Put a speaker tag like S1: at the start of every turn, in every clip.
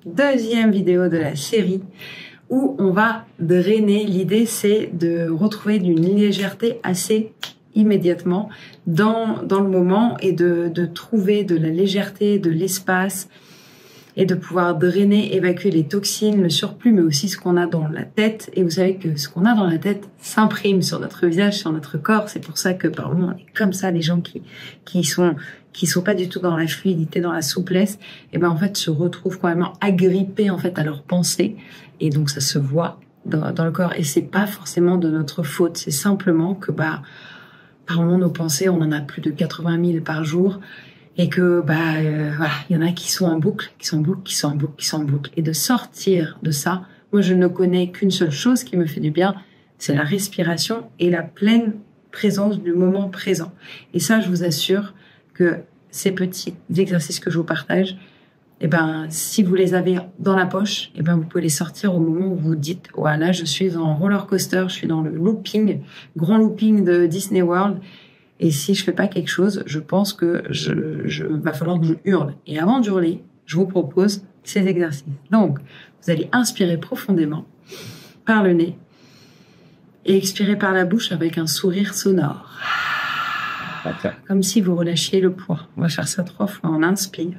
S1: deuxième vidéo de la série où on va drainer. L'idée, c'est de retrouver une légèreté assez immédiatement dans le moment et de trouver de la légèreté, de l'espace et de pouvoir drainer, évacuer les toxines, le surplus, mais aussi ce qu'on a dans la tête. Et vous savez que ce qu'on a dans la tête s'imprime sur notre visage, sur notre corps. C'est pour ça que par moments, on est comme ça, les gens qui sont pas du tout dans la fluidité, dans la souplesse, et ben en fait se retrouvent quand même agrippés en fait à leurs pensées, et donc ça se voit dans le corps. Et c'est pas forcément de notre faute, c'est simplement que par moment nos pensées, on en a plus de 80 000 par jour. Et que voilà, il y en a qui sont en boucle, et de sortir de ça. Moi, je ne connais qu'une seule chose qui me fait du bien, c'est la respiration et la pleine présence du moment présent. Et ça, je vous assure que ces petits exercices que je vous partage, si vous les avez dans la poche, vous pouvez les sortir au moment où vous dites, voilà, je suis en roller coaster, je suis dans le looping, grand looping de Disney World. Et si je fais pas quelque chose, je pense que va falloir que je hurle. Et avant d'hurler, je vous propose ces exercices. Donc, vous allez inspirer profondément par le nez et expirer par la bouche avec un sourire sonore. Comme si vous relâchiez le poids. On va faire ça 3 fois. On inspire.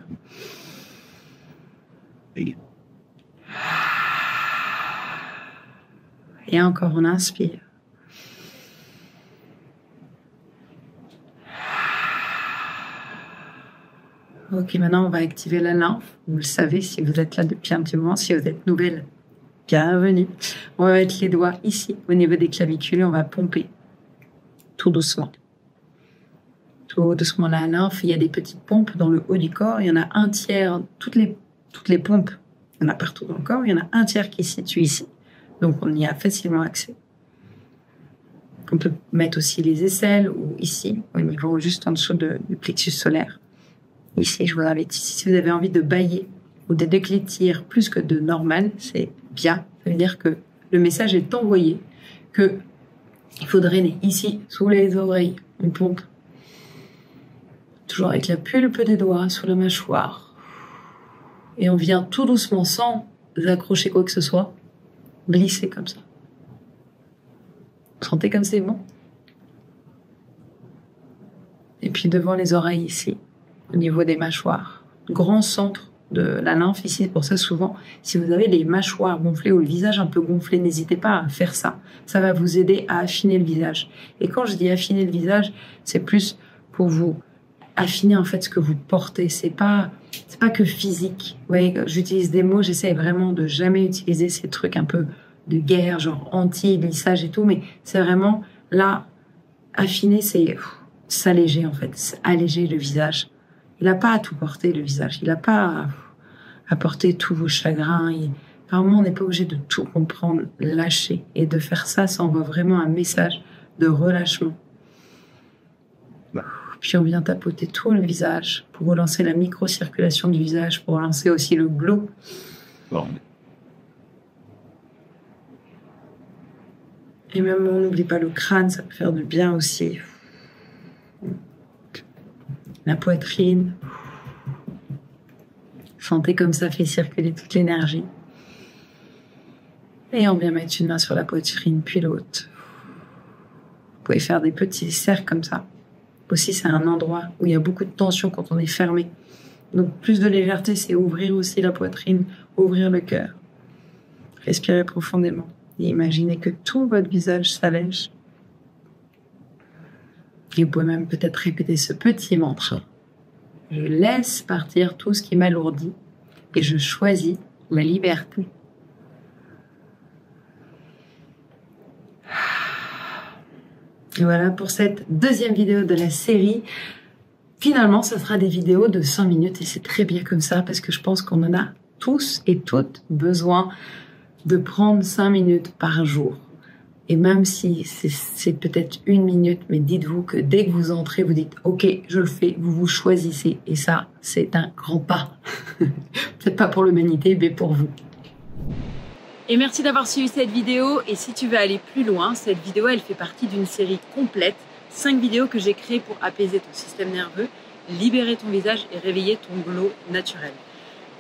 S1: Et encore, on inspire. Ok, maintenant on va activer la lymphe. Vous le savez si vous êtes là depuis un petit moment. Si vous êtes nouvelle, bienvenue. On va mettre les doigts ici, au niveau des clavicules, et on va pomper tout doucement. Tout doucement la lymphe. Il y a des petites pompes dans le haut du corps. Il y en a un tiers, toutes les pompes, il y en a partout dans le corps. Il y en a un tiers qui se situe ici. Donc on y a facilement accès. On peut mettre aussi les aisselles ou ici, au niveau juste en dessous du plexus solaire. Ici, je vous invite, si vous avez envie de bâiller ou de déclétir plus que de normal, c'est bien. Ça veut dire que le message est envoyé, que il faut drainer ici, sous les oreilles, on pompe. Toujours avec la pulpe des doigts, sous la mâchoire. Et on vient tout doucement, sans accrocher quoi que ce soit, glisser comme ça. Vous sentez comme c'est bon? Et puis devant les oreilles ici, au niveau des mâchoires, grand centre de la lymphe ici. Pour ça, souvent, si vous avez les mâchoires gonflées ou le visage un peu gonflé, n'hésitez pas à faire ça. Ça va vous aider à affiner le visage. Et quand je dis affiner le visage, c'est plus pour vous affiner en fait ce que vous portez. C'est pas que physique. Vous voyez, j'utilise des mots, j'essaie vraiment de jamais utiliser ces trucs un peu de guerre, genre anti-glissage et tout, mais c'est vraiment là, affiner, c'est s'alléger en fait, c'est alléger le visage. Il n'a pas à tout porter, le visage. Il n'a pas à porter tous vos chagrins. Vraiment, on n'est pas obligé de tout comprendre, lâcher. Et de faire ça, ça envoie vraiment un message de relâchement. Puis on vient tapoter tout le visage pour relancer la microcirculation du visage, pour relancer aussi le glow. Bon. Et même, on n'oublie pas le crâne, ça peut faire du bien aussi. La poitrine. Sentez comme ça fait circuler toute l'énergie. Et on vient mettre une main sur la poitrine, puis l'autre. Vous pouvez faire des petits cercles comme ça. Aussi, c'est un endroit où il y a beaucoup de tension quand on est fermé. Donc, plus de légèreté, c'est ouvrir aussi la poitrine, ouvrir le cœur. Respirez profondément. Et imaginez que tout votre visage s'allège. Et vous pouvez même peut-être répéter ce petit mantra. Je laisse partir tout ce qui m'alourdit et je choisis la liberté. Et voilà pour cette deuxième vidéo de la série. Finalement, ça sera des vidéos de 5 minutes et c'est très bien comme ça parce que je pense qu'on en a tous et toutes besoin de prendre 5 minutes par jour. Et même si c'est peut-être 1 minute, mais dites-vous que dès que vous entrez, vous dites « Ok, je le fais », vous vous choisissez. Et ça, c'est un grand pas. Peut-être pas pour l'humanité, mais pour vous. Et merci d'avoir suivi cette vidéo. Et si tu veux aller plus loin, cette vidéo, elle fait partie d'une série complète. 5 vidéos que j'ai créées pour apaiser ton système nerveux, libérer ton visage et réveiller ton glow naturel.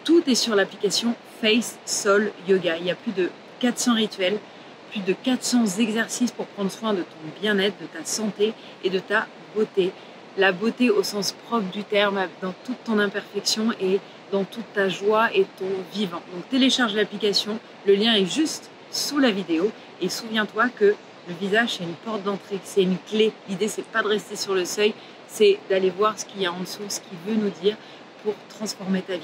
S1: Tout est sur l'application
S2: Face Soul Yoga. Il y a plus de 400 rituels, plus de 400 exercices pour prendre soin de ton bien-être, de ta santé et de ta beauté. La beauté au sens propre du terme, dans toute ton imperfection et dans toute ta joie et ton vivant. Donc télécharge l'application, le lien est juste sous la vidéo et souviens-toi que le visage c'est une porte d'entrée, c'est une clé. L'idée c'est pas de rester sur le seuil, c'est d'aller voir ce qu'il y a en dessous, ce qu'il veut nous dire pour transformer ta vie.